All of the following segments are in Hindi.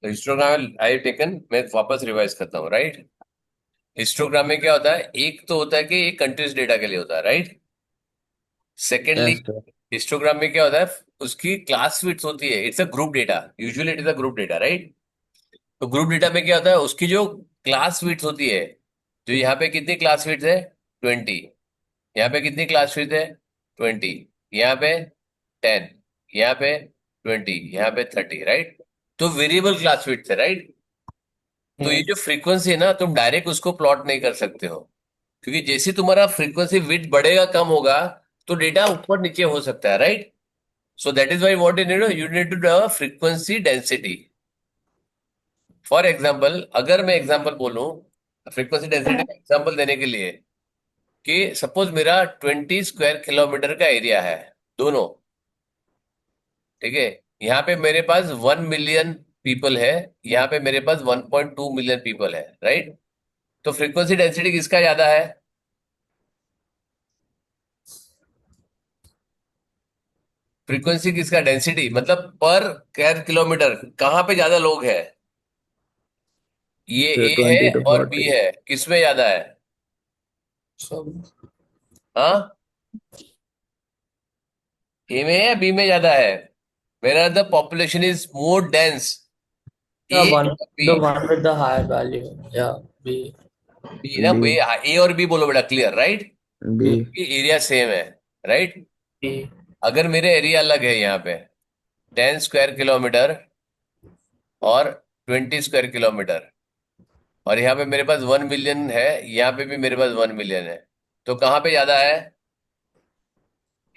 तो हिस्टोग्राम आई टेकन, मैं वापस रिवाइज करता हूँ, राइट। हिस्टोग्राम में क्या होता है, एक तो होता है कि एक कंट्रीज डेटा के लिए होता है, right. Secondly, Yes, sir. Histogram में क्या होता है, उसकी क्लास फिट्स होती है, it's a group data, usually it is a group data, right. तो ग्रुप डेटा में क्या होता है, उसकी जो क्लास फिट्स होती है, जो यहाँ पे कितनी क्लास फिट्स है, 20। यहाँ पे कितनी क्लास फिट्स है, 20। यहाँ पे 10। यहाँ पे 20। यहाँ पे 30, राइट। तो वेरिएबल क्लास फिट्स है, राइट। तो ये हम्म। जो फ्रीक्वेंसी है ना, तुम डायरेक्ट उसको प्लॉट नहीं कर सकते हो, क्योंकि जैसे तुम्हारा फ्रीक्वेंसी विड्थ बढ़ेगा, कम होगा, तो डेटा ऊपर नीचे हो सकता है, right. So that is why what you need to do frequency density. For example, अगर मैं एग्जाम्पल बोलूं, फ्रीक्वेंसी डेंसिटी का एग्जाम्पल देने के लिए, कि सपोज मेरा 20 स्क्वायर किलोमीटर का एरिया है, दोनों, ठीक है। यहाँ पे मेरे पास 1 मिलियन पीपल है, यहाँ पे मेरे पास 1.2 मिलियन पीपल है, राइट। तो फ्रीक्वेंसी डेंसिटी किसका ज्यादा है, फ्रीक्वेंसी किसका, डेंसिटी मतलब पर स्क्वायर किलोमीटर कहाँ पे ज्यादा लोग हैं, ये So ए है 20 to और बी 40. है, किसमें ज्यादा है, So, हाँ। ए में है या बी में ज्यादा है, मेरा the population is more dense, yeah, A one और B. the one with the higher value. Yeah, B. B ना, B. ए और बी बोलो बेटा, क्लियर, राइट। B. क्योंकि एरिया सेम है, राइट। B. अगर मेरे एरिया अलग है यहाँ पे, 10 स्क्वायर किलोमीटर और 20 स्क्वायर किलोमीटर, और यहाँ पे मेरे पास 1 मिलियन है, यहाँ पे भी मेरे पास 1 मिलियन है, तो कहाँ पे ज्यादा है,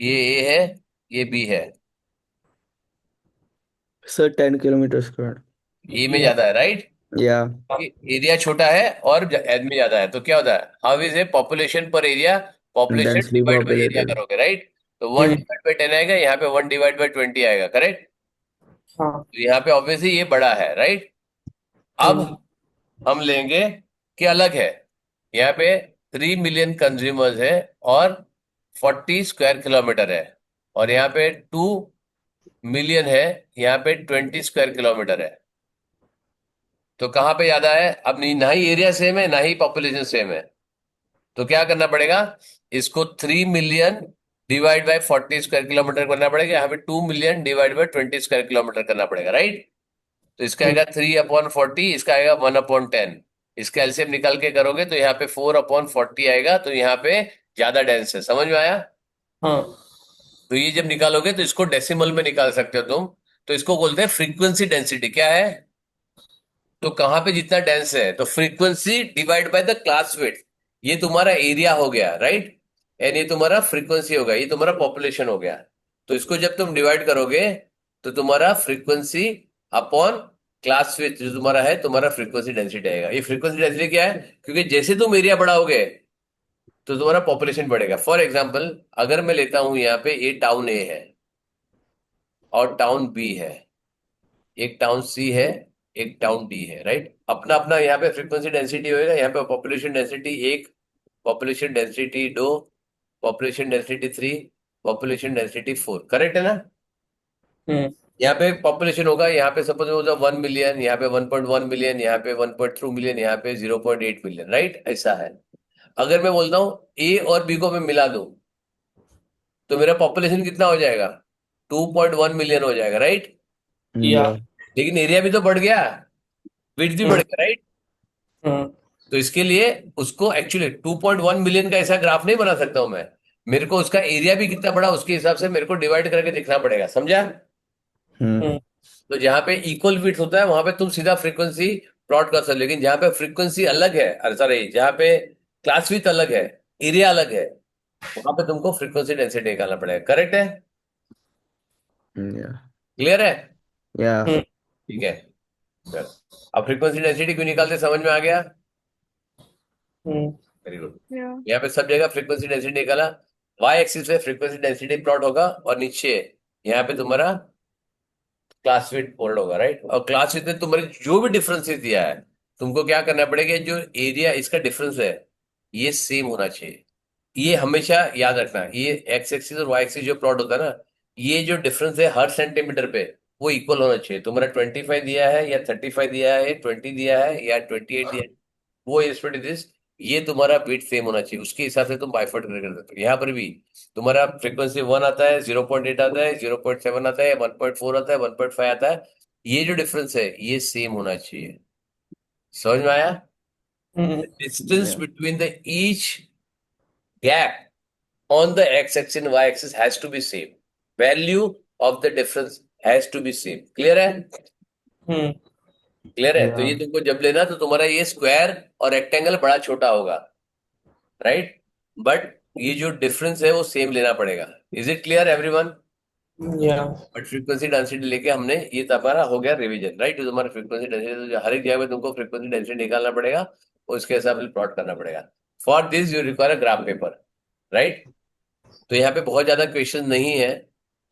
ये ए है, ये बी है, So 10 kilometers square. ए में ज्यादा है, राइट। Yeah. एरिया छोटा है और आदमी ज्यादा है, तो क्या होता है, हाउ इज ए पॉपुलेशन पर area, population Densely divide by area populated. करोगे, राइट। तो वन Hmm. डिवाइड बाय 10 आएगा, यहाँ पे 1 डिवाइड बाय 20 आएगा, करेक्ट। हाँ. तो यहाँ पे ऑब्वियसली ये बड़ा है, राइट। अब Hmm. हम लेंगे कि अलग है, यहाँ पे 3 मिलियन कंज्यूमर्स है और 40 स्क्वायर किलोमीटर है, और यहाँ पे 2 मिलियन है, यहाँ पे 20 स्क्वायर किलोमीटर है। तो कहाँ पे ज्यादा है, अब नहीं, ना ही एरिया सेम है ना ही पॉपुलेशन सेम है, तो क्या करना पड़ेगा, इसको 3 million divide by 40 square kilometre करना पड़ेगा, यहाँ पे 2 million divide by 20 square kilometre करना पड़ेगा, राइट। तो इसका Hmm. आएगा 3/40, इसका आएगा 1/10। इसका एलसीएम निकाल के करोगे तो यहाँ पे 4/40 आएगा, तो यहाँ पे ज्यादा डेंस है, समझ में आया। हाँ. तो ये जब निकालोगे तो इसको डेसिमल में निकाल सकते हो तुम, तो इसको बोलते हैं फ्रीक्वेंसी डेंसिटी, क्या है, तो कहाँ पे जितना डेंस है, तो frequency divide by the class width, ये तुम्हारा एरिया हो गया, राइट। एंड ये तुम्हारा फ्रीक्वेंसी होगा, ये तुम्हारा पॉपुलेशन हो गया। तो इसको जब तुम डिवाइड करोगे, तो तुम्हारा फ्रीक्वेंसी अपॉन क्लास विड्थ जो तुम्हारा है, तुम्हारा फ्रीक्वेंसी डेंसिटी आएगा। ये फ्रीक्वेंसी डेंसिटी क्या है, क्योंकि जैसे तुम एरिया बढ़ाओगे तो तुम्हारा पॉपुलेशन बढ़ेगा। फॉर एग्जाम्पल, अगर मैं लेता हूं यहाँ पे, ये टाउन ए है और टाउन बी है, एक टाउन सी है, एक टाउन डी है, राइट। अपना अपना यहाँ पे फ्रीक्वेंसी डेंसिटी होएगा, यहाँ पे पॉपुलेशन डेंसिटी एक, पॉपुलेशन डेंसिटी दो, population density three, population density four, correct है ना। Hmm. यहाँ पे पॉपुलेशन होगा, यहाँ पे सपोज होगा 1 मिलियन, यहाँ पे 1.1 मिलियन, यहाँ पे 1.2 मिलियन, यहाँ पे 0.8 मिलियन, राइट, ऐसा है। अगर मैं बोलता हूँ ए और बी को मैं मिला दूं, तो मेरा पॉपुलेशन कितना हो जाएगा, 2.1 मिलियन हो जाएगा, राइट। Yeah. Yeah. लेकिन एरिया भी तो बढ़ गया, विड्थ भी बढ़ Hmm. गया, राइट। Hmm. तो इसके लिए उसको एक्चुअली 2.1 मिलियन का ऐसा ग्राफ नहीं बना सकता हूं मैं, मेरे को उसका एरिया भी कितना बड़ा, उसके हिसाब से मेरे को डिवाइड करके देखना पड़ेगा, समझा। Hmm. तो जहां पे इक्वल विड्थ होता है वहां पे तुम सीधा फ्रीक्वेंसी प्लॉट कर सकते हो, लेकिन जहां पे फ्रीक्वेंसी अलग है, अरे सॉरी, जहां पे क्लास विड्थ अलग है, एरिया अलग है, वहां पे तुमको फ्रीक्वेंसी डेंसिटी निकालना पड़ेगा, करेक्ट है, Yeah. क्लियर है, Yeah. Hmm. ठीक है। चलो, अब फ्रीक्वेंसी डेंसिटी क्यों निकालते समझ में आ गया, Hmm. Very good. यहाँ पे सब जगह फ्रीक्वेंसी डेंसिटी निकाला, वाई एक्सिस पे फ्रीक्वेंसी डेंसिटी प्लॉट होगा, और नीचे यहाँ पे तुम्हारा क्लास विड्थ फोल्ड होगा, राइट। और क्लास विड्थ में तुम्हारे जो भी डिफरेंसेस दिया है, तुमको क्या करना पड़ेगा, जो एरिया इसका डिफरेंस है, ये सेम होना चाहिए। ये हमेशा याद रखना, ये एक्स एक्सिस और वाई एक्सिस जो प्लॉट होता है ना, ये जो डिफरेंस है हर सेंटीमीटर पे, वो इक्वल होना चाहिए। तुम्हारा 25 दिया है या 35 दिया है, 20 दिया है या 28 दिया है, वो इज इट इज, ये तुम्हारा बीट सेम होना चाहिए, उसके हिसाब से तुम बाइफर्ट कर सकते हो। यहाँ पर भी तुम्हारा फ्रीक्वेंसी 1 आता है, 0.8 आता है, 0.7 आता है, 1.4 आता है, 1.5 आता है, ये जो डिफरेंस है ये सेम होना चाहिए। समझ में आया? Hmm, distance yeah, between the each gap on the x-axis and y-axis has to be same. Value of the difference has to be same. Clear है? हम्म, क्लियर है? तो ये yeah, तुमको जब लेना तो तुम्हारा ये स्क्वायर और रेक्टेंगल बड़ा छोटा होगा, राइट? बट ये जो डिफरेंस है वो सेम लेना पड़ेगा। Is it clear everyone? yeah, but frequency density लेके हमने ये तुम्हारा हो गया रिवीजन, राइट? तो तुम्हारा फ्रीक्वेंसी डेंसिटी हर एक जगह में तुमको फ्रीक्वेंसी डेंसिटी निकालना पड़ेगा और उसके हिसाब से प्लॉट करना पड़ेगा। For this you require a graph paper, right? तो यहाँ पे बहुत ज्यादा क्वेश्चन नहीं है,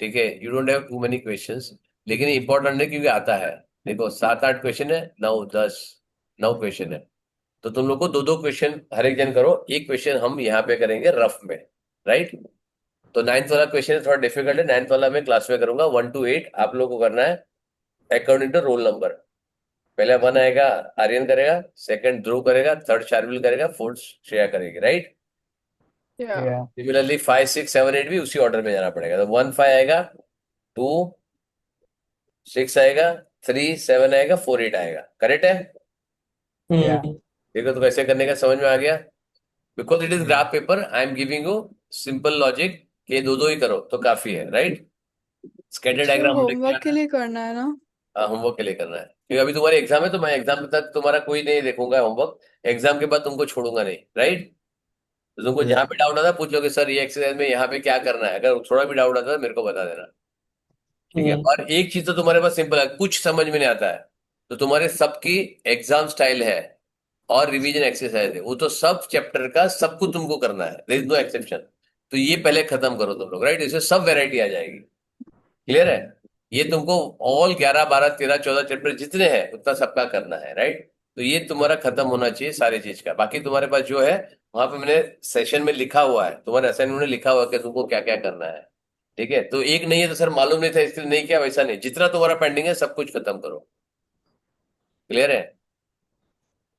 ठीक है, you don't have too many questions, लेकिन इंपॉर्टेंट है क्योंकि आता है। देखो 7-8 क्वेश्चन है, 9 क्वेश्चन है, तो तुम लोग को दो दो क्वेश्चन हर एक जन करो, एक क्वेश्चन हम यहाँ पे करेंगे रफ में, राइट? तो 9th वाला क्वेश्चन थोड़ा डिफिकल्ट है, 9th वाला मैं क्लास में करूंगा, 1 to 8 आप लोगों को करना है अकॉर्डिंग टू रोल नंबर। पहला 1 आएगा, आर्यन करेगा, सेकंड ध्रुव करेगा, थर्ड शार्विल करेगा, फोर्थ श्रेया करेगी, राइट? Yeah. yeah, सिमिलरली 5, 6, 7, 8 भी उसी ऑर्डर में जाना पड़ेगा। तो 1, 5 आएगा, 2, 6 आएगा, 3, 7 आएगा, 4, 8 आएगा, करेक्ट है? yeah, हम्म। देखो तो कैसे करने का समझ में आ गया? Because it is graph paper, I am giving you simple logic, ये दो दो ही करो तो काफी है, राइट? स्कैटर सिर्फ डायग्राम हमने किया होमवर्क के था, लिए करना है ना? होमवर्क के लिए करना है क्योंकि अभी तुम्हारे एग्जाम है, तो मैं एग्जाम तक तुम्हारा कोई नहीं देखूंगा होमवर्क, एग्जाम के बाद तुमको छोड़ूंगा नहीं, राइट? तो तुमको जहां yeah, पे डाउट आता है पूछ लो कि सर ये एक्सरसाइज में यहाँ पे क्या करना है, अगर थोड़ा भी डाउट आता है मेरे को बता देना, ठीक है? हम्म, और एक चीज तो तुम्हारे पास सिंपल है, कुछ समझ में नहीं आता है तो तुम्हारे सबकी एग्जाम स्टाइल है और रिवीजन एक्सरसाइज है, वो तो सब चैप्टर का सब कुछ तुमको करना है, देयर इज नो एक्सेप्शन। तो ये पहले खत्म करो तुम लोग, राइट? इससे सब वैरायटी आ जाएगी। क्लियर है? ये तुमको ऑल 11, 12, 13, 14 चैप्टर जितने हैं उतना सबका करना है, राइट? तो ये तुम्हारा खत्म होना चाहिए सारी चीज का। बाकी तुम्हारे पास जो है वहां पे मैंने सेशन में लिखा हुआ है, तुम्हारे असाइनमेंट में लिखा हुआ है कि तुमको क्या क्या करना है, ठीक है? तो एक नहीं है तो सर मालूम नहीं था इसलिए नहीं किया, वैसा नहीं, जितना तुम्हारा पेंडिंग है सब कुछ खत्म करो। क्लियर है?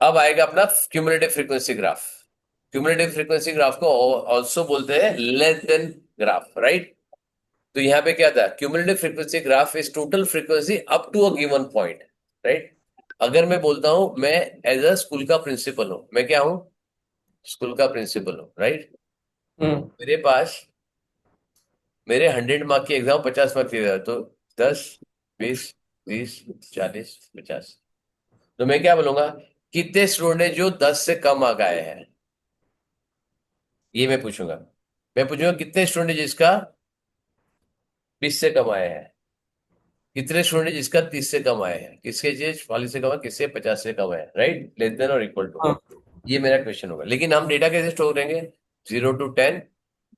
अब आएगा अपना cumulative frequency graph. Cumulative frequency graph को ऑल्सो बोलते हैं लेस देन ग्राफ, राइट? तो यहाँ पे क्या था, cumulative frequency graph is total frequency up to a given point, right? अगर मैं बोलता हूं मैं एज अ स्कूल का प्रिंसिपल हूं, मैं क्या हूं? स्कूल का प्रिंसिपल हूं, राइट? हम्म, मेरे पास मेरे 100 मार्क की एग्जाम 50 मार्क की है, तो 10, 20, 30, 40, 50, तो मैं क्या बोलूंगा, कितने स्टूडेंट हैं जो 10 से कम आ गए हैं, ये मैं पूछूंगा। मैं पूछूंगा कितने स्टूडेंट हैं जिसका 20 से कम आए हैं, कितने स्टूडेंट जिसका 30 से कम आए हैं, किसके 40 से कम है, किसके 50 से कम है, राइट? लेस देन और इक्वल टू, हाँ, ये मेरा क्वेश्चन होगा। लेकिन हम डेटा कैसे स्टोर करेंगे? 0 to 10,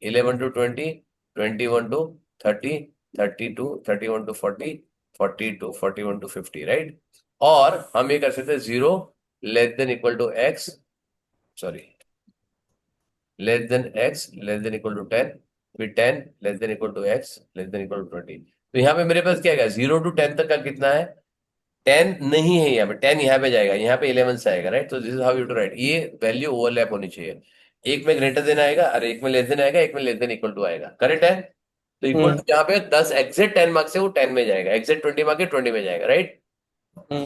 11 to 20, 21 to 30, 32, 31 to 40, 40 to 41 to 50, right? और हम ये कर सकते हैं 0 < x, सॉरी, < x < <10, फिर 10 < x < <20, तो यहाँ पे मेरे पास क्या है, 0 to 10 तक का कितना है? 10 नहीं है यहाँ पे, 10 यहाँ पे जाएगा, यहाँ पे 11 से आएगा, राइट? तो this is how you to right, ये वैल्यू ओवरलैप होनी चाहिए, एक में ग्रेटर देन आएगा और एक में लेस देन आएगा, एक में लेस देन इक्वल टू आएगा, करेक्ट है? तो इक्वल हम्म, टू जहाँ पे 10 एग्जैक्ट 10 मार्क्स से वो 10 में जाएगा, एग्जैक्ट 20 मार्क्स के 20 में जाएगा, राइट? हम्म,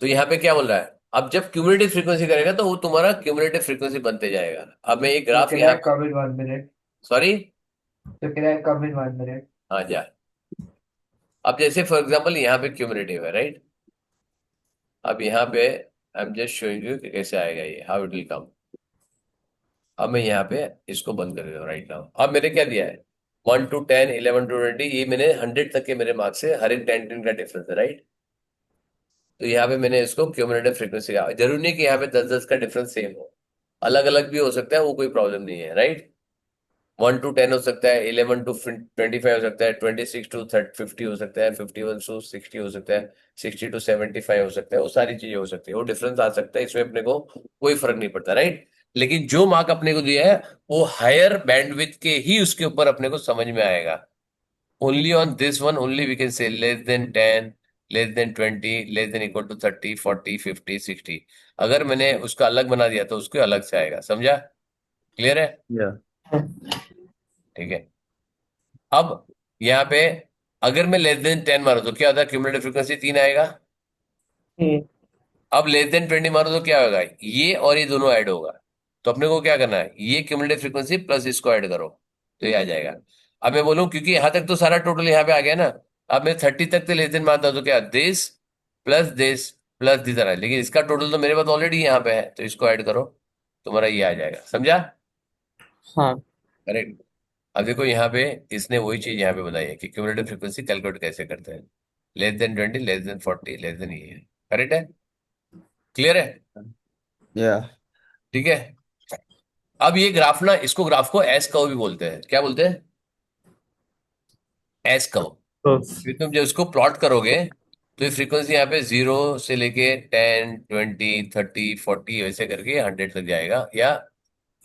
तो यहाँ पे क्या बोल रहा है, अब जब क्यूमुलेटिव फ्रीक्वेंसी करेगा तो वो तुम्हारा क्यूमुलेटिव फ्रीक्वेंसी बनते जाएगा। अब मैं एक So ग्राफ can यहाँ I पे, come in 1 minute? Sorry, So can I come in 1 minute? हाँ जा। अब जैसे फॉर एग्जाम्पल यहाँ पे क्यूमुलेटिव है, राइट? अब यहाँ पे I am just showing you कि कैसे आएगा ये, हाउ इट विल कम। अब मैं यहाँ पे इसको बंद कर देता हूँ राइट नाउ। अब मैंने क्या दिया है, 1 to 10, 11 to 20, ये मैंने 100 तक के मेरे मार्क्स से हर एक 10 का डिफरेंस है, राइट? तो यहाँ पे मैंने इसको क्यूमुलेटिव फ्रीक्वेंसी का, जरूरी नहीं कि यहाँ पे 10-10 का डिफरेंस सेम हो, अलग अलग भी हो सकता है, वो कोई प्रॉब्लम नहीं है, राइट? 1 to 10 हो सकता है, 11 to 25 हो सकता है, 26 to 50 हो सकता है, 51 to 60 हो सकता है, 60 to 75 हो सकता है, वो सारी चीजें हो सकती है, वो डिफरेंस आ सकता है, इसमें अपने को कोई फर्क नहीं पड़ता, राइट? लेकिन जो मार्क अपने को दिया है वो हायर बैंडविड्थ के ही उसके ऊपर अपने को समझ में आएगा, only on this one only we can say less than 10, less than 20, less than equal to 30, 40, 50, 60। अगर मैंने उसका अलग बना दिया तो उसको अलग से आएगा, समझा? क्लियर है? Yeah. ठीक है। अब यहाँ पे अगर मैं लेस देन 10 मारूं तो क्या होता है? क्यूमुलेटिव फ्रीक्वेंसी 3 आएगा। हम्म अब लेस देन 20 मारो तो क्या होगा? ये और ये दोनों ऐड होगा। तो अपने को क्या करना है? ये क्यूमुलेटिव फ्रीक्वेंसी प्लस इसको ऐड करो तो ये आ जाएगा। अब मैं बोलूं क्योंकि यहां तक तो सारा टोटल यहाँ पे आ गया ना। अब मैं 30 तक तो लेस देन मानता हूं तो क्या, दिस प्लस दिस आ रहा है, लेकिन इसका टोटल तो मेरे पास ऑलरेडी यहाँ पे है तो इसको ऐड करो, तुम्हारा ये आ जाएगा। समझा? हाँ करेक्ट। अब देखो यहाँ पे इसने वही चीज यहाँ पे बताई है कि क्यूमुलेटिव फ्रीक्वेंसी कैलकुलेट कैसे करते हैं। Less than 20, less than 40, less than ये है। करेक्ट है? क्लियर है? Yeah. ठीक है। अब ये ग्राफ ना, इसको ग्राफ को एस कर्व भी बोलते हैं। क्या बोलते हैं? S curve. तो फिर तुम जब इसको प्लॉट करोगे तो ये फ्रीक्वेंसी यहाँ पे 0 से लेके 10, 20, 30, 40 वैसे करके 100 तक जाएगा या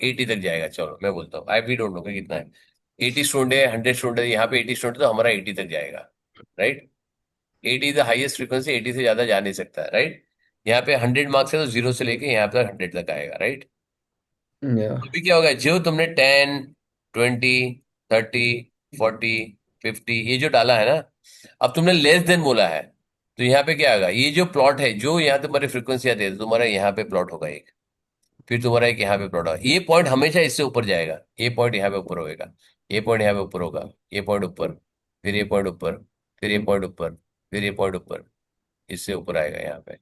80 तक जाएगा। चलो मैं बोलता हूँ, आई भी डोंट नो कि कितना है। 80 स्टूडेंट है, 100 स्टूडेंट है, यहाँ पे 80 स्टूडेंट तो हमारा 80 तक जाएगा। राइट? 80 द हाईएस्ट फ्रीक्वेंसी, 80 से ज्यादा जा नहीं सकता। राइट? यहाँ पे 100 मार्क्स है तो 0 से लेके यहाँ पे 100 तक आएगा। राइट? Yeah. अभी क्या होगा? जो तुमने 10, 20, 30, 40, 50 ये जो डाला है ना, अब तुमने लेस देन बोला है तो यहाँ पे क्या आएगा? ये जो प्लॉट है, जो यहाँ तुम्हारी फ्रीक्वेंसी आती है तो तुम्हारा यहाँ पे प्लॉट होगा एक, फिर तुम्हारा एक यहाँ पे प्लॉट होगा। ये पॉइंट हमेशा इससे ऊपर जाएगा, ये पॉइंट यहाँ पे ऊपर होएगा, ये पॉइंट यहाँ पे ऊपर होगा, ये पॉइंट ऊपर, फिर ये पॉइंट ऊपर, फिर ये पॉइंट ऊपर, फिर ये पॉइंट ऊपर, इससे ऊपर आएगा यहाँ पे,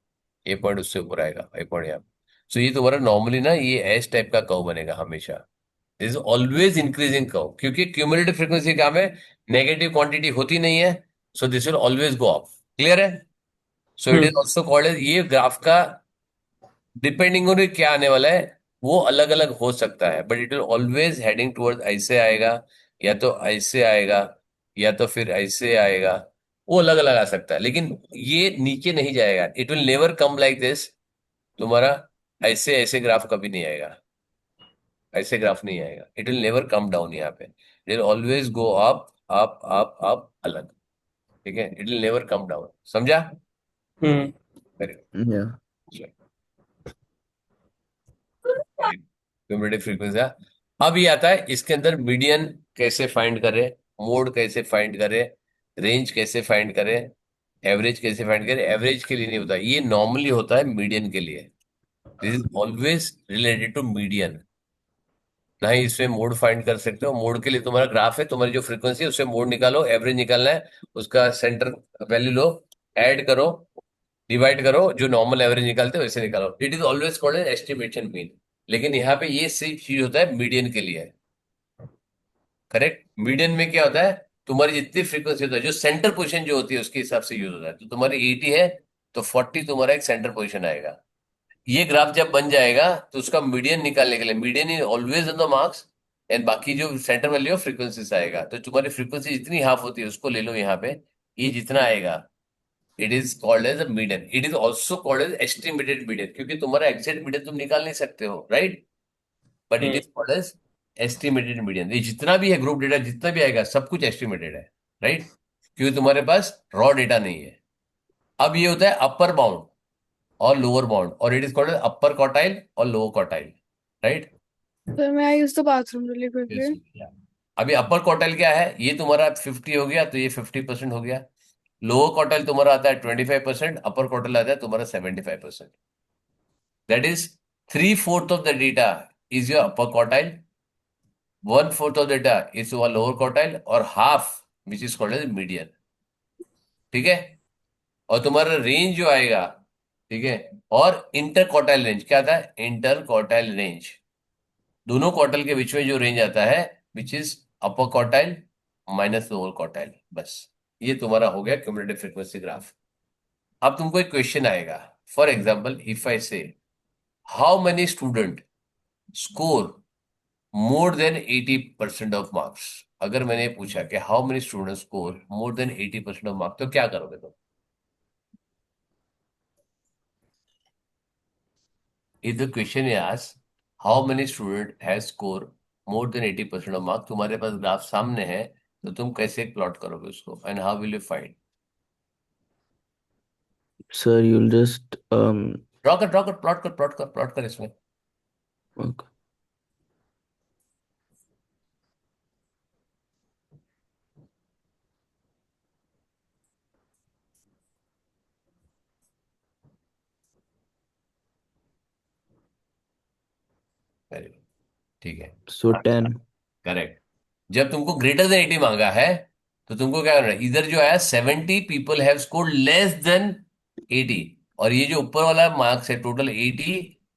ये पॉइंट उससे ऊपर आएगा, ये पॉइंट यहाँ पे। सो ये तुम्हारा नॉर्मली ना ये एस टाइप का कर्व बनेगा हमेशा। इज ऑलवेज इंक्रीजिंग कर्व, क्योंकि क्यूमुलेटिव फ्रीक्वेंसी का में नेगेटिव क्वांटिटी होती नहीं है। So this will always go up. Clear है? So it is also called as, ये ग्राफ का डिपेंडिंग ऑन क्या आने वाला है वो अलग अलग हो सकता है, but it will always heading toward ऐसे आएगा, या तो ऐसे आएगा, या तो फिर ऐसे आएगा। वो अलग अलग आ सकता है, लेकिन ये नीचे नहीं जाएगा। It will never come like this. तुम्हारा ऐसे ऐसे ग्राफ कभी नहीं आएगा, ऐसे ग्राफ नहीं आएगा। It will never come down यहाँ पे, it will always go up up up up अलग। ठीक है? It will never come down. समझा? Hmm very Yeah. Good. Cumulative frequency. अब ये आता है इसके अंदर मीडियन कैसे फाइंड करें, मोड कैसे फाइंड करें, रेंज कैसे फाइंड करें, एवरेज कैसे फाइंड करें। एवरेज के लिए नहीं होता, ये नॉर्मली होता है मीडियन के लिए। This is always related to median. ना ही इसमें मोड फाइंड कर सकते हो। मोड के लिए तुम्हारा ग्राफ है, तुम्हारी जो फ्रीक्वेंसी है उससे मोड निकालो, एवरेज निकालना है, उसका सेंटर वैल्यू लो, ऐड करो, डिवाइड करो, जो नॉर्मल एवरेज निकालते हो वैसे निकालो। It is always called an estimation mean. लेकिन यहाँ पे ये सिर्फ चीज होता है मीडियन के लिए। करेक्ट? मीडियन में क्या होता है? तुम्हारी जितनी फ्रीक्वेंसी होता है, जो सेंटर पोजीशन जो होती है उसके हिसाब से यूज होता है। तो तुम्हारी 80 है तो 40 तुम्हारा एक सेंटर पोजीशन आएगा। ये ग्राफ जब बन जाएगा तो उसका मीडियन निकालने के लिए, median is always in the marks, and बाकी जो सेंटर वैल्यू ऑफ फ्रीक्वेंसी से आएगा। तो तुम्हारी फ्रीक्वेंसी जितनी हाफ होती है उसको ले लो यहाँ पे, ये जितना आएगा it is called as a median. It is also called as estimated median, क्योंकि तुम्हारा एग्जैक्ट मीडियन तुम निकाल नहीं सकते हो। Right? But it hmm is called as estimated median. ये जितना भी है ग्रुप डेटा, जितना भी आएगा सब कुछ एस्टिमेटेड है। राइट? क्योंकि तुम्हारे पास रॉ डेटा नहीं है। अब ये होता है अपर बाउंड और लोअर बाउंड, और it is called upper quartile और lower quartile. Right? So may I use the bathroom really quickly? अभी अपर क्वार्टाइल क्या है? ये तुम्हारा 50 हो गया तो ये 50% हो गया। लोअर क्वार्टाइल तुम्हारा आता है 25%, अपर क्वार्टाइल आता है तुम्हारा 75%। That is 3/4 of the data is your upper quartile, 1/4 of data is your lower quartile, और half which is called as median. ठीक है? और तुम्हारा रेंज जो आएगा, ठीक है, और इंटर क्वार्टाइल रेंज क्या आता है? इंटर क्वार्टाइल रेंज, दोनों क्वार्टाइल के बीच में जो रेंज आता है which is upper quartile minus lower quartile. बस ये तुम्हारा हो गया क्यूमुलेटिव फ्रीक्वेंसी ग्राफ। अब तुमको एक क्वेश्चन आएगा, फॉर एग्जाम्पल इफ आई से how many student score more than 80% of marks. अगर मैंने पूछा कि how many student score more than 80% of marks, तो क्या करोगे तुम? If the question is asked, how many student has score more than 80% of marks, तुम्हारे पास ग्राफ सामने है, तो तुम कैसे प्लॉट करोगे उसको and how will you find? Sir, you'll just plot कर इसमें। okay. वेरी गुड, ठीक है। So 10. करेक्ट। जब तुमको ग्रेटर देन 80 मांगा है तो तुमको क्या करना है, इधर जो है 70 people have scored less than 80, और ये जो ऊपर वाला मार्क्स है टोटल 80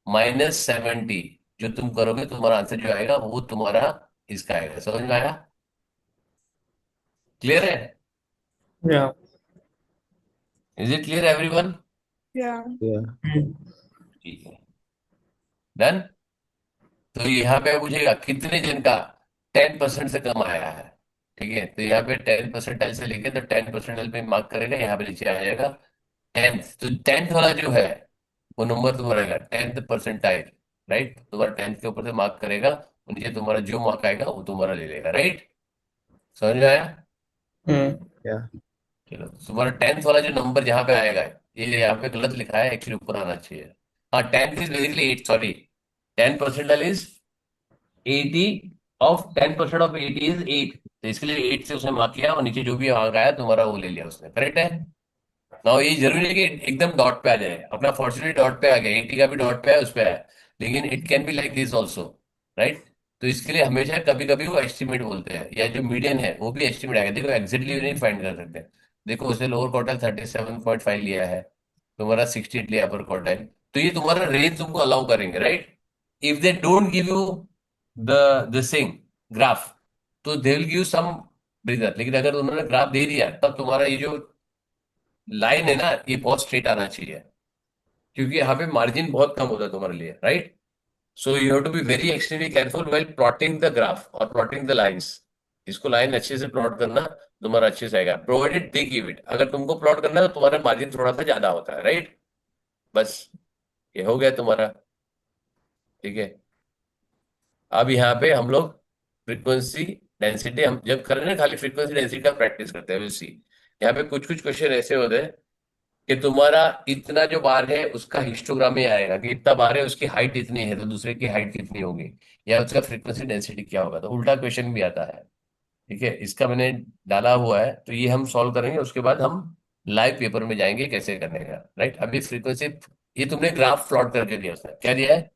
माइनस 70, जो तुम करोगे तुम्हारा आंसर जो आएगा वो तुम्हारा इसका आएगा। समझ में आया? क्लियर है? Yeah. Is it clear everyone? Yeah. Yeah. Hmm. ठीक है, डन। तो यहाँ पे पूछेगा कितने जन का 10% से कम आया है। ठीक है, तो यहाँ पे 10% से लेके तो 10% पे मार्क करेगा, यहाँ पे नीचे आ जाएगा 10th। तो 10th वाला जो है वो नंबर तुम्हारा आएगा 10th परसेंटाइल। राइट, तुम्हारा 10th के ऊपर से मार्क करेगा, और नीचे तुम्हारा जो मार्क आएगा वो तुम्हारा ले लेगा। राइट, समझ में आया? Hmm. Yeah. चलो, तुम्हारा 10th वाला जो नंबर जहाँ पे आएगा, ये यहाँ पे गलत लिखा है, एक्चुअली ऊपर आना चाहिए। हाँ, 10th is basically 8, sorry. 10% is 80, of 10% of 80 is 8, तो इसके लिए 8 से उसने मार्क किया, और नीचे जो भी आंक आया तुम्हारा वो ले लिया उसने। करेक्ट है ना? ये जरूरी नहीं कि एकदम डॉट पे आ जाए, अपना फॉर्चुनेटली डॉट पे आ गया, 80 का भी डॉट पे है, उस पे है, लेकिन it can be like this also. Right, तो इसके लिए हमेशा कभी कभी वो एस्टिमेट बोलते हैं, या जो मीडियन है वो भी एस्टिमेट आएगा। देखो एग्जैक्टली नहीं फाइंड कर सकते। देखो उसने लोअर क्वार्टाइल 37.5 लिया है, तुम्हारा 68 लिया अपर क्वार्टाइल, तो ये तुम्हारा रेंज तुमको अलाउ करेंगे। Right, if they don't give you the this thing graph, तो they will give some breather, लेकिन अगर उन्होंने ग्राफ दे दिया तब तुम्हारा ये जो लाइन है ना ये बहुत स्ट्रेट आना चाहिए, क्योंकि यहाँ पे मार्जिन बहुत कम होता है तुम्हारे लिए। Right, so you have to be very extremely careful while plotting the graph और प्लॉटिंग द लाइंस। इसको लाइन अच्छे से प्लॉट करना, तुम्हारा अच्छे से आएगा, प्रोवाइडेड दे गिव इट। अगर तुमको प्लॉट करना है तो तुम्हारा मार्जिन थोड़ा सा ज्यादा होता है। राइट, बस ये हो गया तुम्हारा। ठीक है, अब यहाँ पे हम लोग फ्रीक्वेंसी डेंसिटी हम जब कर रहे हैं ना, खाली फ्रीक्वेंसी डेंसिटी का प्रैक्टिस करते हैं। सी यहाँ पे कुछ कुछ क्वेश्चन ऐसे होते हैं कि तुम्हारा इतना जो बार है उसका हिस्टोग्राम में आएगा कि इतना बार है, उसकी हाइट इतनी है तो दूसरे की हाइट कितनी होगी, या उसका फ्रीक्वेंसी डेंसिटी क्या होगा, तो उल्टा क्वेश्चन भी आता है। ठीक है, इसका मैंने डाला हुआ है, तो ये हम सॉल्व करेंगे, उसके बाद हम लाइव पेपर में जाएंगे कैसे करने का। राइट, अभी फ्रीक्वेंसी, ये तुमने ग्राफ प्लॉट करके दिया, उसने क्या दिया है?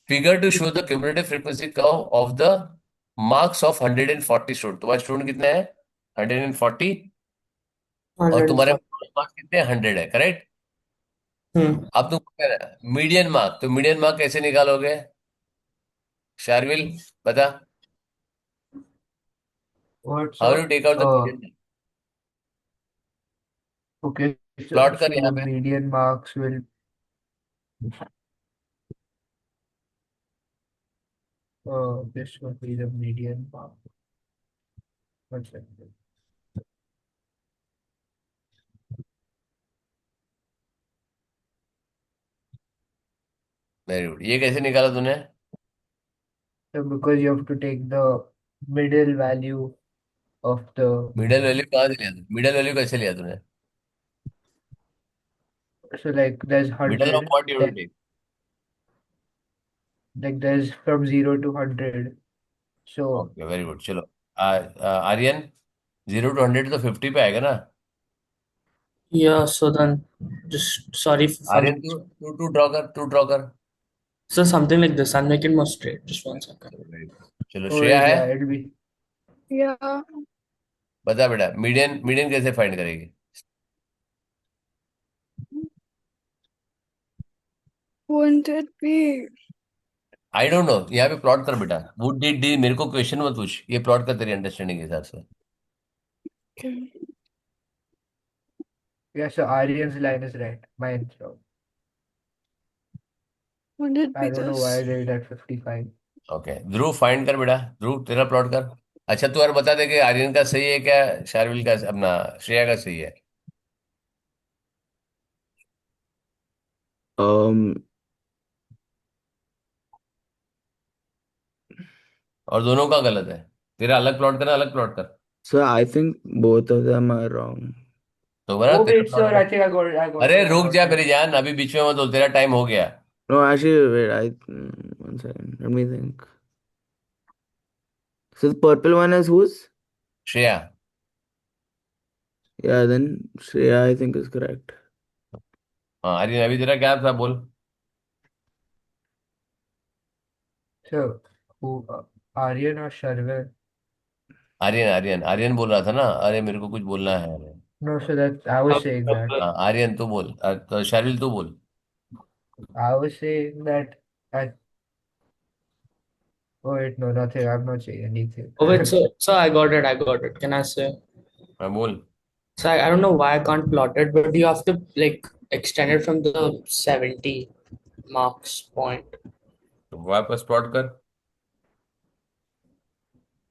Figure two show the cumulative frequency curve of the marks of 140 student. तुम्हारे स्टूडेंट कितने हैं? 140, और तुम्हारे 140. मार्क्स कितने हैं? 100 है। करेक्ट। Hmm. अब तुमको क्या है मीडियन मार्क, तो मीडियन मार्क कैसे निकालोगे? शार्विल, बता। What's how you up? Take out the median? Okay, so, plot कर so यहाँ the पे। median marks will, this will be the median mark. One second. Very good, ये कैसे निकाला तूने? So because you have to take the middle value of the, middle value कहाँ से लिया तूने? मिडिल वैल्यू कैसे लिया तूने? so like there's middle of 100, what you then टेक? like there's from 0 to 100. So okay, very good, चलो। आर्यन, 0 to 100 तो 50 पे आएगा ना? Yeah, so then just sorry for the Aryan, तू तू ड्रॉ कर। so something like this. I'll make it more straight. Just 1 second. चलो, very good. चलो, oh श्रेया है। yeah, it'll be Yeah. बता बेटा, मीडियन मीडियन कैसे फाइंड करेगी? Wouldn't it be? I don't know, यहाँ पे प्लॉट कर बेटा। वुड डिड डी मेरे को क्वेश्चन मत पूछ, ये प्लॉट कर तेरी अंडरस्टैंडिंग के हिसाब से। Okay. yeah. So Aryan's line is right. Mine's wrong. Wouldn't it I be don't know why I this? did it at 55. Okay, Dhruv find कर बेटा, ध्रुव तेरा प्लॉट कर। अच्छा, तू यार बता दे कि आर्यन का सही है क्या, शार्विल का, अपना श्रेया का सही है, Um, और दोनों का गलत है? तेरा अलग प्लॉट करना, अलग प्लॉट कर। So I think both of them are wrong. तो बना Oh तेरा wait, sir, I think I got अरे it, I रुक got जा it. मेरी जान, अभी बीच में मत बोल, तेरा टाइम हो गया। No, actually, wait. 1 second. Let me think. So the purple one is whose? Shreya. Yeah, then Shreya I think is correct. हाँ आर्यन, अभी तेरा क्या था बोल। So, who, Aryan or Sharvil? Aryan Aryan Aryan बोल रहा था ना, अरे मेरे को कुछ बोलना है। No, so that I was saying that. हाँ आर्यन तू बोल, तो शारिल तू बोल। I was saying that I. Oh wait, no, nothing. I'm not saying anything. Oh wait, so I got it. I got it. Can I say? हाँ बोल। So I don't know why I can't plot it, but you have to like extend it from the 70 marks point. तो वापस प्लॉट कर।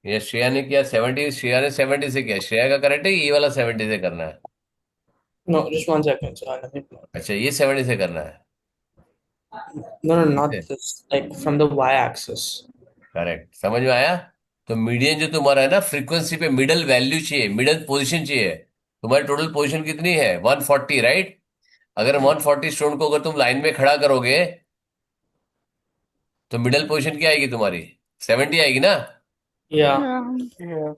ये श्रेया ने किया 70, श्रेया ने 70 से किया, श्रेया का करेक्ट है, ये वाला 70 से करना है। No, just 1 second. So let me plot. अच्छा ये 70 से करना है। No, not this. Like from the y-axis. Correct, समझ में आया। तो मीडियन जो तुम्हारा है ना, फ्रीक्वेंसी पे मिडल वैल्यू चाहिए, मिडल पोजीशन चाहिए। तुम्हारी टोटल पोजीशन कितनी है, 140, राइट। अगर 140 स्टूडेंट को अगर तुम लाइन में खड़ा करोगे तो मिडल पोजीशन क्या आएगी तुम्हारी, 70 आएगी ना। Yeah. Yeah. Yeah.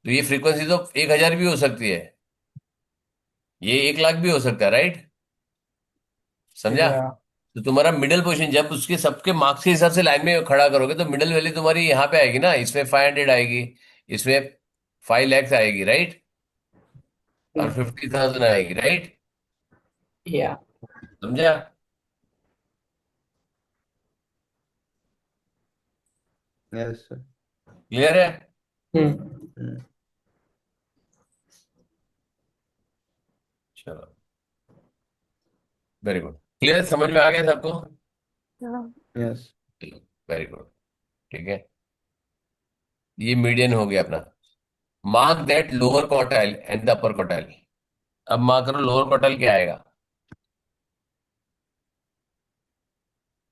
तो ये फ्रीक्वेंसी तो 1000 भी हो सकती है, ये 1 लाख भी हो सकता है, राइट। समझा। Yeah. तो तुम्हारा मिडिल पोजीशन जब उसके सबके मार्क्स के हिसाब से लाइन में खड़ा करोगे तो मिडिल वैल्यू तुम्हारी यहाँ पे आएगी ना, इसमें 500 आएगी, इसमें 5 lakhs आएगी, राइट, और 50,000 आएगी, राइट। Yeah. समझा। Yes, sir. क्लियर है। Hmm. Hmm. चलो वेरी गुड, क्लियर, समझ में आ गया सबको। Yeah. Yes. वेरी गुड, ठीक है। ये मीडियन हो गया अपना। Mark that lower quartile and the upper quartile. अब मार्क करो लोअर क्वार्टाइल क्या आएगा।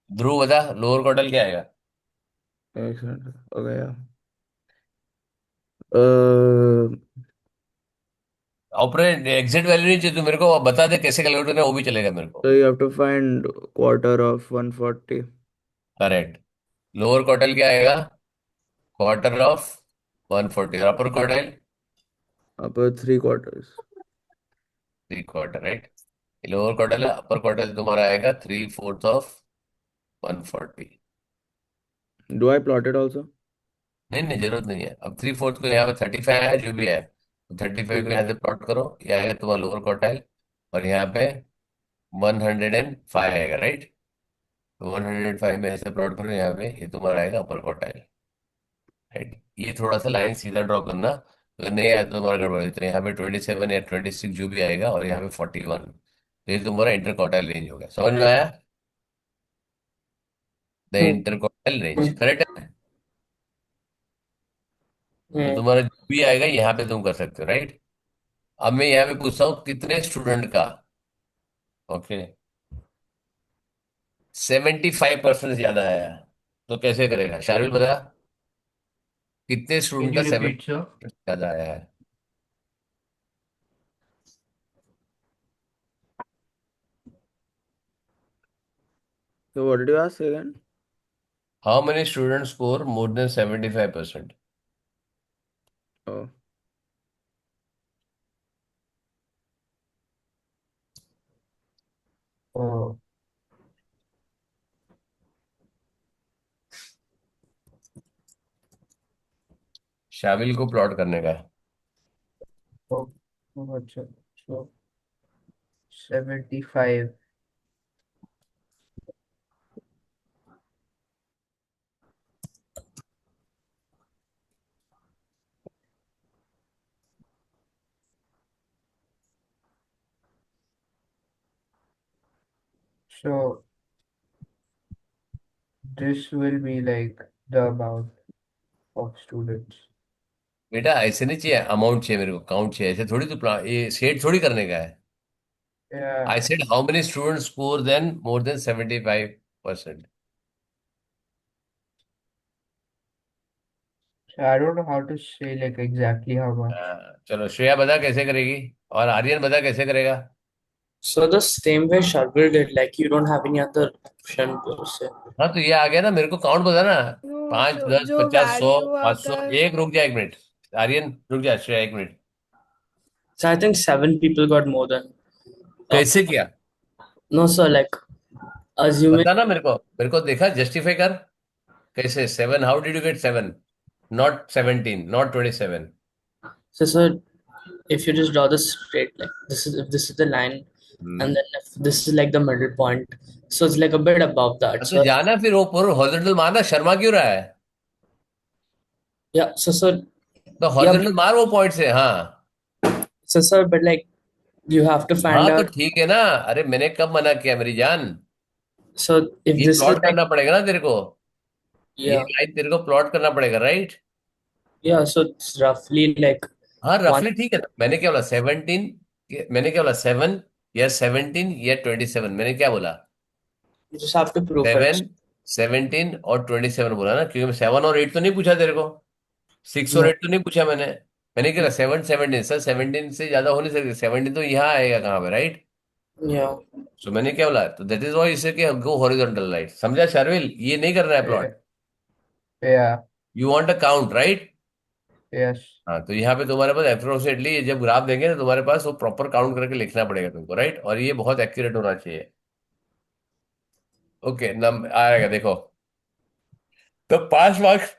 ध्रुव बता लोअर क्वार्टाइल क्या आएगा। Excellent. Okay, yeah. Uh, operate exit value नहीं चाहिए, तू मेरे को बता दे कैसे कैलकुलेट करना है, वो भी चलेगा मेरे को। so you have to find quarter of 140. Correct. Lower quartile क्या आएगा, क्वार्टर ऑफ 140, और अपर quartile Upper 3 quarters. 3 quarter, right. Lower quartile, अपर क्वार्टाइल तुम्हारा आएगा 3/4 of 140। Do I plot it also? नहीं नहीं जरूरत नहीं है, अब 3/4 को यहाँ पे 35 है जो भी है, 35 को यहाँ से प्लॉट करो, ये आएगा तुम्हारा लोअर क्वार्टाइल, और यहाँ पे 105 आएगा, राइट। तो 105 में ऐसे प्लॉट करो, यहाँ पे ये तुम्हारा आएगा अपर क्वार्टाइल, राइट। ये थोड़ा सा लाइन सीधा ड्रॉ करना, अगर नहीं आया तो तुम्हारा गड़बड़ है। तो यहाँ पे 27 या 26 जो भी आएगा, और यहाँ पे 41, तो ये तुम्हारा इंटर क्वार्टाइल रेंज हो गया, समझ में आया। The Hmm. Inter quartile range Hmm. Correct है। तो Hmm. तुम्हारा जो भी आएगा यहाँ पे तुम कर सकते हो, राइट। अब मैं यहाँ पे पूछता हूँ कितने स्टूडेंट का, ओके, 75% ज्यादा आया, तो कैसे करेगा शार्विल बता, कितने Can स्टूडेंट का you repeat, sir? 70% ज्यादा आया है। So what did you ask again? How many student score more than 75%। Oh, Oh, शाविल को प्लॉट करने का है। oh, अच्छा. So 75. So this will be like the amount of students. बेटा ऐसे नहीं चाहिए, अमाउंट चाहिए मेरे को, काउंट चाहिए, ऐसे थोड़ी तो प्लान ये सेट थोड़ी करने का है। Yeah. I said how many student score than more than 75%। So I don't know how to say like exactly how much. चलो श्रेया बता कैसे करेगी, और आर्यन बता कैसे करेगा। So the same way Sharvil did, like you don't have any other option to say. हाँ तो ये आ गया ना, मेरे को काउंट बता ना। वो 5, जो 10, जो 50, 100, वैल्यू आता 500। है एक रुक जा, 1 मिनट। आर्यन रुक जा, Shreya 1 minute. So I think 7 people got more than. Uh, कैसे किया? no, sir. Like assuming. बता ना मेरे को देखा, जस्टिफाई कर। कैसे 7? How did you get 7? Not 17, not 27। So, sir, if you just draw this straight, like this is if this is the line, and then if this is like the middle point, so it's like a bit above that. तो So जाना फिर वो पूरा हॉरिजॉन्टल मारना, शर्मा क्यों रहा है? yeah, so sir, तो yeah, हॉरिजॉन्टल मार वो पॉइंट से, हाँ। so sir, but like you have to find हाँ तो out. ठीक है ना, अरे मैंने कब मना किया मेरी जान? So if ये this is प्लॉट like करना पड़ेगा ना तेरे को। ये yeah, लाइन तेरे को प्लॉट करना पड़ेगा, right? yeah, so it's roughly like हाँ one. रफली ठीक है ना। मैंने क्या बोला, 17? मैंने क्या बोला, 7 या 17 या 27? मैंने क्या बोला? You just have to prove it. 7, 17 और 27 बोला ना, क्योंकि 7 और 8 तो नहीं पूछा तेरे को। 6 और No, 8 तो नहीं पूछा मैंने। मैंने क्या 7, 17 सर, 17 से ज्यादा हो नहीं सकती। 17 तो यहाँ आएगा कहाँ पे, राइट? yeah, सो मैंने क्या बोला, तो दैट इज व्हाई इसे कि गो हॉरिजॉन्टल, राइट? समझा शार्विल? ये नहीं करना है Yeah, plot. yeah, you want a count, right? yes. हाँ तो यहाँ पे तुम्हारे पास अप्रोक्सीमेटली जब ग्राफ देंगे तो तुम्हारे पास वो प्रॉपर काउंट करके लिखना पड़ेगा तुमको, राइट? और ये बहुत एक्यूरेट होना चाहिए। ओके, नम आएगा देखो। तो 5 marks,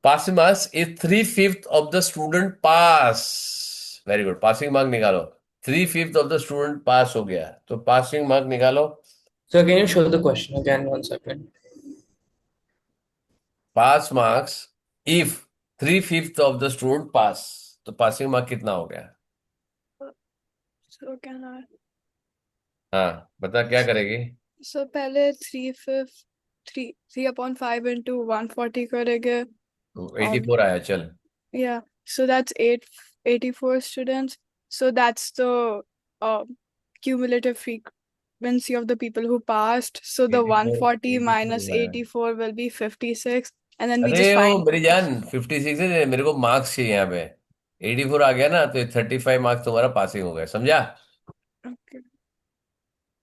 passing marks is 3/5 of the student pass. Very good, passing mark निकालो। 3/5 ऑफ द स्टूडेंट पास हो गया, तो पासिंग मार्क निकालो। so can you show the question again? 1 second. Pass marks if 3/5 of the student पास, तो पासिंग मार्क कितना हो गया? so can I हाँ बता क्या करेगी। so पहले 3/5 into 140 करेंगे तो और 84 आया, चल। yeah, so that's 84 students. So that's the cumulative frequency of the people who passed. So the 84, 140 minus 84 है। 84 will be 56. And then we अरे just ओ find मेरी जान, 56 है, मेरे को मार्क्स चाहिए यहाँ पे। 84 आ गया ना, तो 35 मार्क्स तुम्हारा पासिंग हो गया, समझा? okay,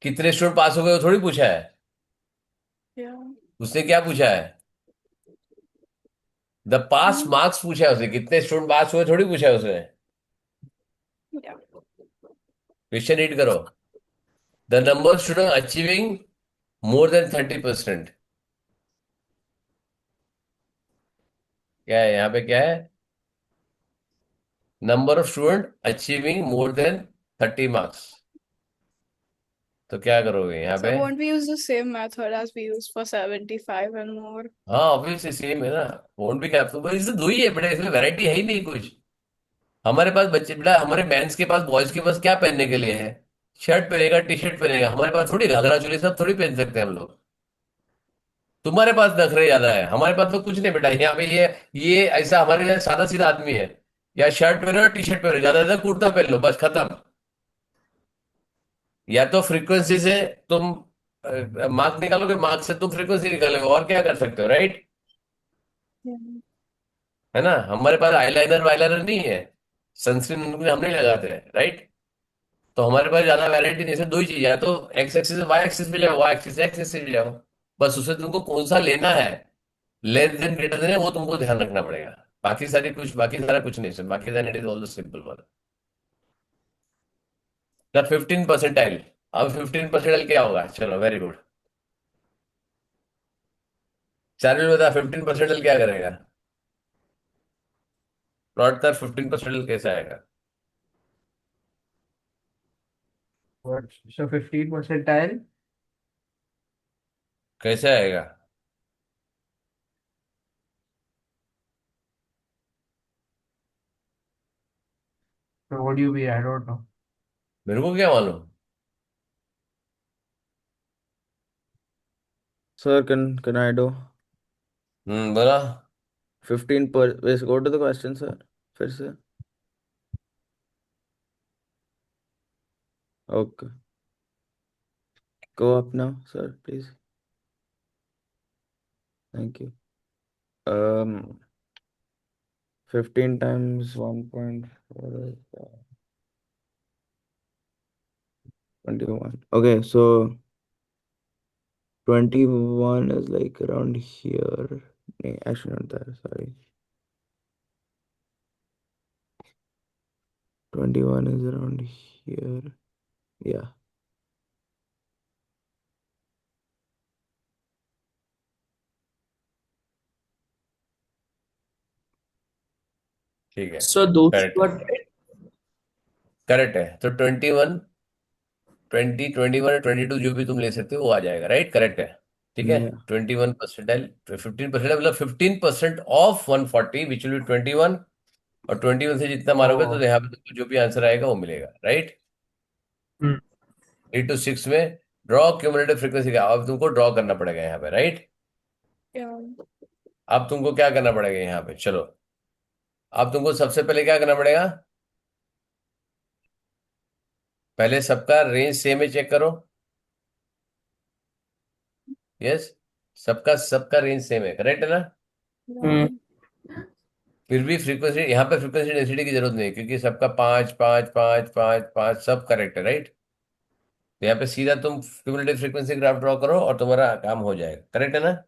कितने स्टूडेंट पास हो गए वो थोड़ी पूछा है। yeah. उसने क्या पूछा है? द पास Hmm, मार्क्स पूछा है उसने, कितने स्टूडेंट पास हुए थोड़ी पूछा है उसने। yeah. क्वेश्चन रीड करो। The number of student achieving more than 30%। क्या है यहाँ पे, क्या है? Number of student achieving more than 30 marks. तो क्या करोगे यहाँ So पे? won't we use the same method as we use for 75 and more? हाँ ऑब्वियसली सेम है ना। वोट भी क्या, तो इसमें दो ही है बेटा, इसमें वैरायटी है ही नहीं कुछ। हमारे पास बच्चे बेटा, हमारे मेंस के पास, बॉयज के पास क्या पहनने के लिए है? शर्ट पहनेगा, टी शर्ट पहनेगा। हमारे पास थोड़ी घाघरा चोली सब थोड़ी पहन सकते हैं हम लोग। तुम्हारे पास नखरे ज्यादा है, हमारे पास तो कुछ नहीं बेटा। यहाँ पे ये ऐसा हमारे यहाँ सादा सीधा आदमी है। या शर्ट पहनो, टी शर्ट पहनो, ज्यादा ज्यादा कुर्ता पहन लो, बस खत्म। या तो फ्रीक्वेंसी से तुम मार्क्स निकालोगे, मार्क्स से तुम फ्रीक्वेंसी निकालोगे, और क्या कर सकते हो, राइट? Yeah. है ना? हमारे पास आईलाइनर वाइलाइनर नहीं है, सनस्क्रीन हम नहीं लगाते हैं, राइट? तो हमारे पास ज्यादा वैरायटी नहीं है, सिर्फ दो ही चीज है। तो एक्स एक्सिस से वाई एक्सिस पे जाओ, वाई एक्सिस से एक्स एक्सिस पे जाओ। बस उससे तुमको कौन सा लेना है, लेस देन ग्रेटर देन है, वो तुमको ध्यान रखना पड़ेगा। बाकी सारा कुछ नहीं, सर बाकी then it is all the simple one. The 15 percentile. अब 15 परसेंटाइल क्या होगा? चलो वेरी गुड। चार्ली बता 15 परसेंटाइल क्या करेगा? प्लॉट कर, 15 परसेंटाइल कैसे आएगा? What? So 15 percentile. कैसे आएगा? So what do you mean? I don't know. मेरे को क्या मालूम। Sir, can I do बोला। 15 per? Let's go to the question, sir. फिर से. Okay. Go up now, sir, please. Thank you. Um, 15 times 1.4 is 21. Okay, so 21 is like around here. Nee, actually not that, sorry. 21 is around here. Yeah. ठीक है, So those correct were correct है। तो 21, 21 22 जो भी तुम ले सकते हो वो आ जाएगा, राइट, करेक्ट है। ठीक है, Yeah. 21%, 15% मतलब 15% ऑफ 140 विच विल बी 21, और 21 से जितना मारोगे तो Oh, यहाँ पे तुमको जो भी आंसर आएगा वो मिलेगा, राइट। Hmm. 3 to 6 में ड्रॉ क्यूमुलेटिव फ्रीक्वेंसी का, अब तुमको ड्रॉ करना पड़ेगा यहाँ पे, राइट। Yeah. अब तुमको क्या करना पड़ेगा यहाँ पे, चलो। अब तुमको सबसे पहले क्या करना पड़ेगा, पहले सबका रेंज सेम है चेक करो। यस, सबका सबका रेंज सेम है, करेक्ट है ना। Hmm. Yeah. फिर भी फ्रीक्वेंसी, यहाँ पे फ्रीक्वेंसी डेंसिटी की जरूरत नहीं है क्योंकि सबका 5 5 5 5 5 सब करेक्ट है, राइट। तो यहाँ पे सीधा तुम क्यूमुलेटिव फ्रीक्वेंसी ग्राफ ड्रॉ करो और तुम्हारा काम हो जाएगा, करेक्ट है ना।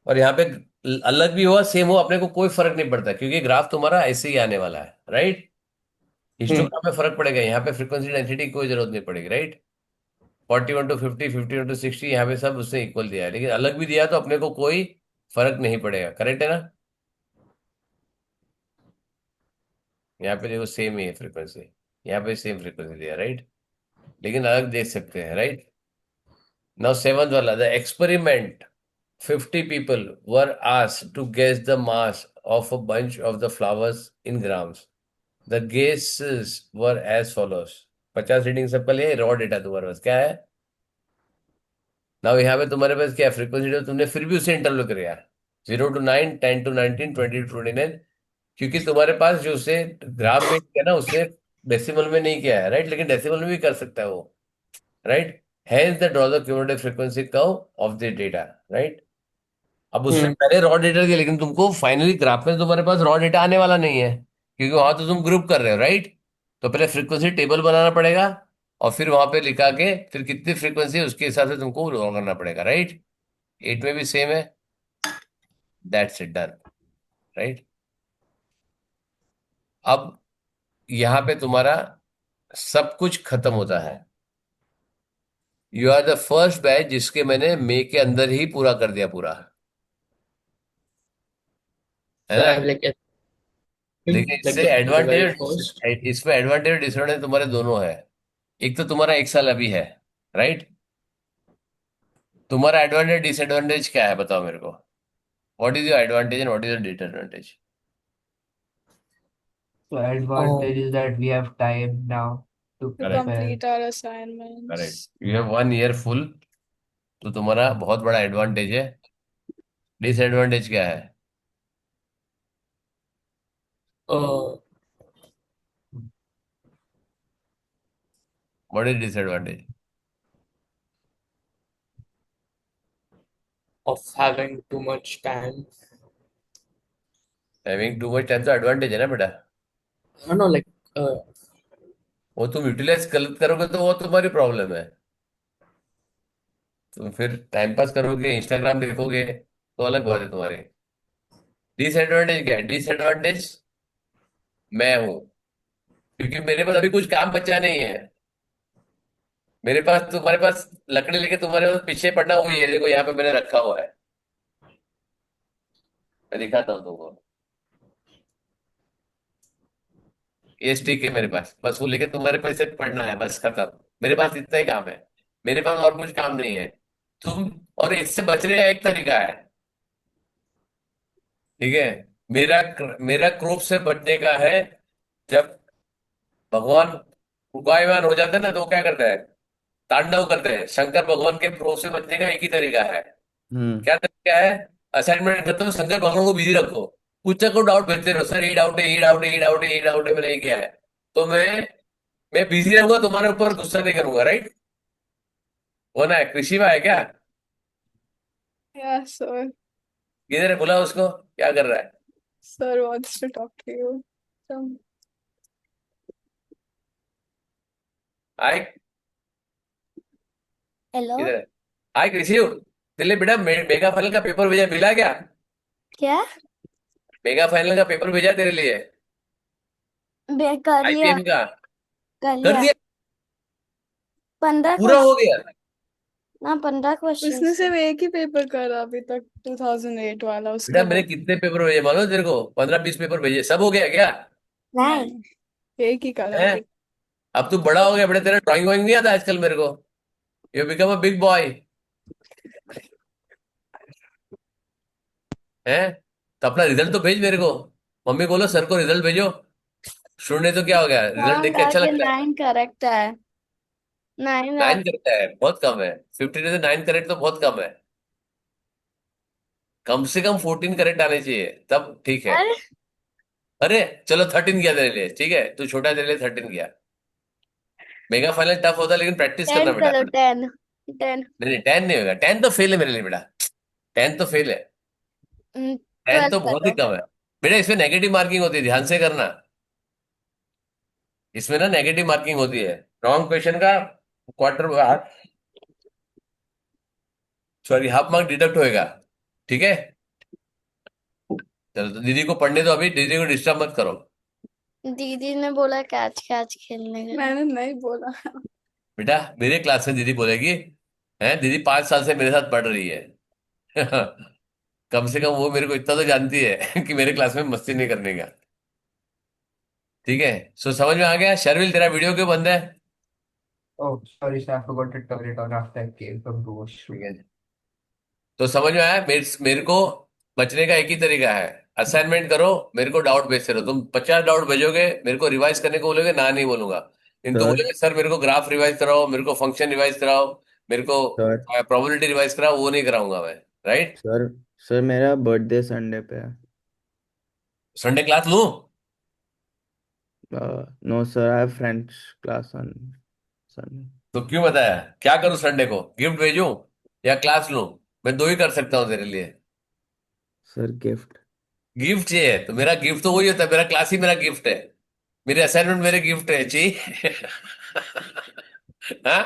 और यहाँ पे अलग भी हुआ सेम हो अपने को कोई फर्क नहीं पड़ता क्योंकि ग्राफ तुम्हारा ऐसे ही आने वाला है, राइट। Hmm. हिस्टोग्राम में फर्क पड़ेगा, यहाँ पे फ्रीक्वेंसी डेंसिटी की कोई जरूरत नहीं पड़ेगी, राइट। 41 to 50, 51 to 60 यहाँ पे सब उसने इक्वल दिया है, लेकिन अलग भी दिया तो अपने को कोई फर्क नहीं पड़ेगा, करेक्ट है ना। यहाँ पे देखो सेम ही है फ्रीक्वेंसी, यहाँ पे सेम फ्रीक्वेंसी दिया, राइट, लेकिन अलग देख सकते हैं, राइट। नाउ सेवंथ वाला, the experiment, 50 people were asked to guess the mass of a bunch of the flowers in grams. The guesses were as follows. 50 reading सबका लिए, रॉ डेटा तुम्हारे पास क्या है। नाउ यहाँ पे तुम्हारे पास क्या फ्रीक्वेंसी, तुमने फिर भी उसे इंटरवल किया, 0 to 9, 10 to 19, 20 to 29, क्योंकि तुम्हारे पास जो उसे ग्राफ में किया ना उसने डेसिमल में नहीं किया है, राइट, लेकिन डेसिमल में भी कर सकता है वो, right. Hence the draw the cumulative frequency curve of the data, right. अब उसने Hmm. पहले रॉ डेटा दिया लेकिन तुमको फाइनली ग्राफ में तुम्हारे पास रॉ डेटा आने वाला नहीं है क्योंकि वहां तो तुम ग्रुप कर रहे हो, राइट। तो पहले फ्रीक्वेंसी टेबल बनाना पड़ेगा और फिर वहां पे लिखा के फिर कितनी फ्रीक्वेंसी है उसके हिसाब से तुमको ड्रॉ करना पड़ेगा, राइट। 8 में भी सेम है, दैट्स इट, डन, राइट। अब यहाँ पे तुम्हारा सब कुछ खत्म होता है। You are the first batch जिसके मैंने मई के अंदर ही पूरा कर दिया पूरा, है So ना। I have like लेकिन like इससे the very एडवांटेज, first. इसमें एडवांटेज डिसएडवांटेज तुम्हारे दोनों है। एक तो तुम्हारा 1 साल अभी है, राइट। तुम्हारा एडवांटेज डिसएडवांटेज क्या है बताओ मेरे को। What is your advantage and what is your disadvantage. so Oh, advantage is that we have time now to To correct, prepare. complete our correct, assignments. You have 1 year full, तो तुम्हारा बहुत बड़ा एडवांटेज है। डिसएडवांटेज क्या है। uh, what is disadvantage. of having too much time. Having too much time तो एडवांटेज है ना बेटा। I don't know, like uh, वो तुम यूटिलाइज गलत करोगे तो वो तुम्हारी प्रॉब्लम है। तुम फिर टाइम पास करोगे, इंस्टाग्राम देखोगे तो अलग बात है तुम्हारी। डिसएडवांटेज क्या है, डिसएडवांटेज मैं हूं क्योंकि मेरे पास अभी कुछ काम बचा नहीं है। मेरे पास तुम्हारे पास लकड़ी लेके तुम्हारे पास पीछे पड़ना हुई है, देखो यहाँ पे मैंने रखा हुआ है, मैं दिखाता हूँ तुमको। ये स्टिक है मेरे पास, बस वो लेके तुम्हारे पास से पढ़ना है, बस खत्म। मेरे पास इतना ही काम है, मेरे पास और कुछ काम नहीं है। तुम, और इससे बचने का एक तरीका है, ठीक है। मेरा मेरा क्रोध से बचने का है, जब भगवान उपायवान हो जाते हैं ना तो वो क्या करता है, तांडव करते हैं। शंकर भगवान के क्रोध से बचने का एक ही तरीका है। Hmm. क्या तरीका है, असाइनमेंट करते हो शंकर भगवान को बिजी रखो, पूछे को डाउट भेजते रहो, सर ये डाउट है, ये डाउट है, ये डाउट है, ये डाउट है, मैंने ये किया है। तो मैं बिजी रहूंगा, तुम्हारे ऊपर गुस्सा नहीं करूंगा, राइट। वो ना है, कृषि में है क्या। Yeah, sir. किधर है, बुला उसको, क्या कर रहा है? Sir wants to talk to you. Some hi, hello. किधर है? हाय कृषि, तेरे बेटा मेगा फाइनल का पेपर भेजा, मिला क्या? क्या? मेगा फाइनल का पेपर भेजा तेरे लिए, कर लिया। आईपीएम का। कर कर लिया। दिया? 15 पूरा हो क्वेश्चन। गया? ना 15 क्वेश्चन उसने थे। सिर्फ एक ही पेपर करा अभी तक, 2008 वाला, उसके बेटा मेरे बाद कितने पेपर भेजे मालूम है तेरे को? 15-20 पेपर भेजे, सब हो गया क्या? नहीं। नहीं, एक ही करा है? अभी। अब तू बड़ा हो गया बेटा, तेरा ड्राइंग वाइंग नहीं आता आजकल मेरे को। You become a big boy. है? तो अपना रिजल्ट तो भेज मेरे को। मम्मी बोलो सर को रिजल्ट भेजो। सुनने तो क्या हो गया, रिजल्ट देख काउंट के अच्छा आके लगता है? 9 करेक्ट है। 9 9 करता है, बहुत कम है। 15 में से 9 करेक्ट तो बहुत कम है। कम से कम 14 करेक्ट आने चाहिए, तब ठीक है। अरे अरे चलो 13 किया तेरे लिए, ठीक है, तू छोटा है, तेरे लिए 13 किया। मेगा फाइनल टफ होता है, लेकिन प्रैक्टिस 10 करना बेटा। कर लो। 10 10। नहीं नहीं, 10 नहीं होगा, 10 तो फेल है मेरे लिए बेटा। 10 तो फेल है। 10 12 तो कर बहुत ही लो। कम है। बेटा इसमें नेगेटिव मार्किंग होती है, ध्यान से करना। इसमें ना नेगेटिव मार्किंग होती है। रॉन्ग क्वेश्चन का quarter, sorry, half mark deduct होएगा। ठीक है? चलो तो दीदी को पढ़ने दो, अभी दीदी को डिस्टर्ब मत करो। दीदी ने बोला कैच कैच खेलने के लिए। मैंने नहीं बोला। बेटा मेरे क्लास में दीदी बोलेगी, है दीदी 5 साल से मेरे साथ पढ़ रही है। कम से कम वो मेरे को इतना तो जानती है कि मेरे क्लास में मस्ती नहीं करने का। ठीक है? सो समझ में आ गया? शर्विल तेरा वीडियो क्यों बंद है? Oh, sorry, sir. I forgot to turn it on after I came from the ठीक washroom. है, तो समझ में आया? मेरे को बचने का एक ही तरीका है, असाइनमेंट करो, मेरे को डाउट भेजते रहो। तुम 50 डाउट भेजोगे, मेरे को रिवाइज करने को बोलोगे, ना नहीं बोलूंगा। लेकिन तुम सर बोलोगे सर मेरे को ग्राफ रिवाइज कराओ, मेरे को फंक्शन रिवाइज कराओ, मेरे को सर प्रोबेबिलिटी रिवाइज कराओ, वो नहीं कराऊंगा मैं। राइट? सर सर मेरा बर्थडे संडे पे है। संडे क्लास लूं? No sir, I have French class on Sunday. तो क्यों बताया, क्या करूं संडे को, गिफ्ट भेजूं या क्लास लूं? मैं दो ही कर सकता हूं तेरे लिए। Sir gift. गिफ्ट चाहिए तो मेरा गिफ्ट तो वही होता है, मेरा क्लास ही मेरा गिफ्ट है। मेरे असाइनमेंट मेरे गिफ्ट है, चाहिए? हाँ?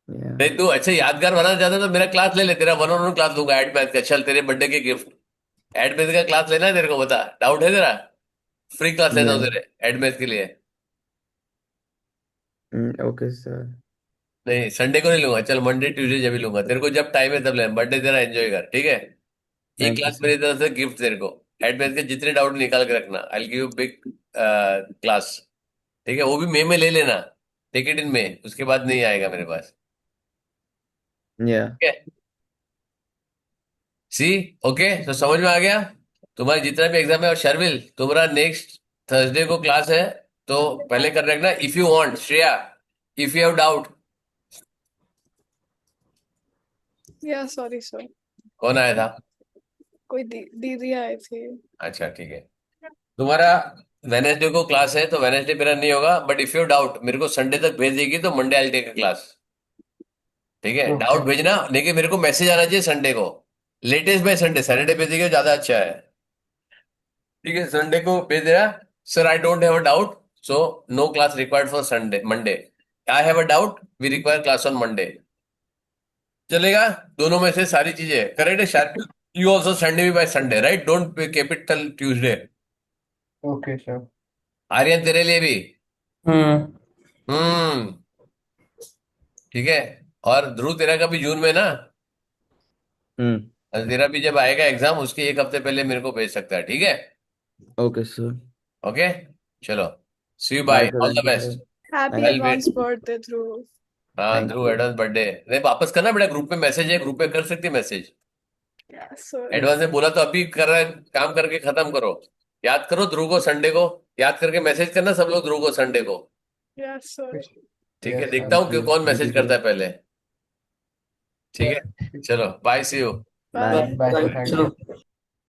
या नहीं तू अच्छा यादगार बनाना चाहता है तो मेरा क्लास ले ले, तेरा वन ऑन वन क्लास लूंगा एड मैथ का। चल तेरे बर्थडे के गिफ्ट, एड मैथ का क्लास लेना है तेरे को, बता, डाउट है तेरा? फ्री क्लास लेता या हूँ तेरे एड मैथ के लिए। Okay sir. नहीं संडे को नहीं लूंगा, चल मंडे ट्यूसडे जब भी लूंगा, तेरे को जब टाइम है तब ले, बर्थडे तेरा एंजॉय कर, ठीक है? एक थैंक यू क्लास सर। मेरी तरफ से गिफ्ट तेरे को। एड मैथ के जितने डाउट निकाल के रखना, I give you big class. ठीक है? वो भी मई में ले लेना, टेक इट इन में, उसके बाद नहीं आएगा मेरे पास। या ठीक है? सी? ओके, तो समझ में आ गया? तुम्हारे जितना भी एग्जाम है। और शर्विल तुम्हारा नेक्स्ट थर्सडे को क्लास है, तो पहले कर रखना, if you want Shreya, if you have doubt. या सॉरी सर, कौन आया था? कोई दीदी आए थे। अच्छा ठीक है। तुम्हारा वेनेसडे को क्लास है, तो वेनेसडे मेरा नहीं होगा, बट इफ यू डाउट मेरे को संडे तक भेज देगी तो मंडे आई टेक क्लास। ठीक है? Doubt Okay. भेजना, लेकिन मेरे को मैसेज आना चाहिए संडे को, लेटेस्ट बाय संडे। सैटरडे भेज देगी तो ज्यादा अच्छा है। ठीक है? संडे को भेज देना, sir I don't have a doubt, so no class required for Sunday Monday. I have a doubt, we require class on Monday. चलेगा? दोनों में से सारी चीजें करेक्ट है शायद। यू ऑल्सो संडे भी by Sunday, right? Don't capital Tuesday. Okay, sir. Aryan तेरे लिए भी। हम्म। हम्म। ठीक है? और ध्रुव तेरा का भी जून में ना? हम्म। और तेरा भी जब आएगा एग्जाम, उसके एक हफ्ते पहले मेरे को भेज सकता है, ठीक है? Okay sir. ओके, चलो, see you, bye bye, sir, all the thank you sir. Best. Happy thank I you advance wait. Birthday Dhruv. हाँ thank Dhruv, you. Advance birthday. नहीं वापस करना बेटा, ग्रुप में मैसेज है, ग्रुप में कर सकती है मैसेज। या सर। एडवांस में बोला तो अभी कर रहा है, काम करके खत्म करो। याद करो ध्रुव को संडे को, याद करके मैसेज करना सब लोग ध्रुव को संडे को। या सर। ठीक है? Yes, देखता sir. हूँ कि कौन थैंक मैसेज यू करता सर। है पहले। ठीक है? चलो bye, see you. Bye. Bye. Bye, sir. Bye Thank you. चलो।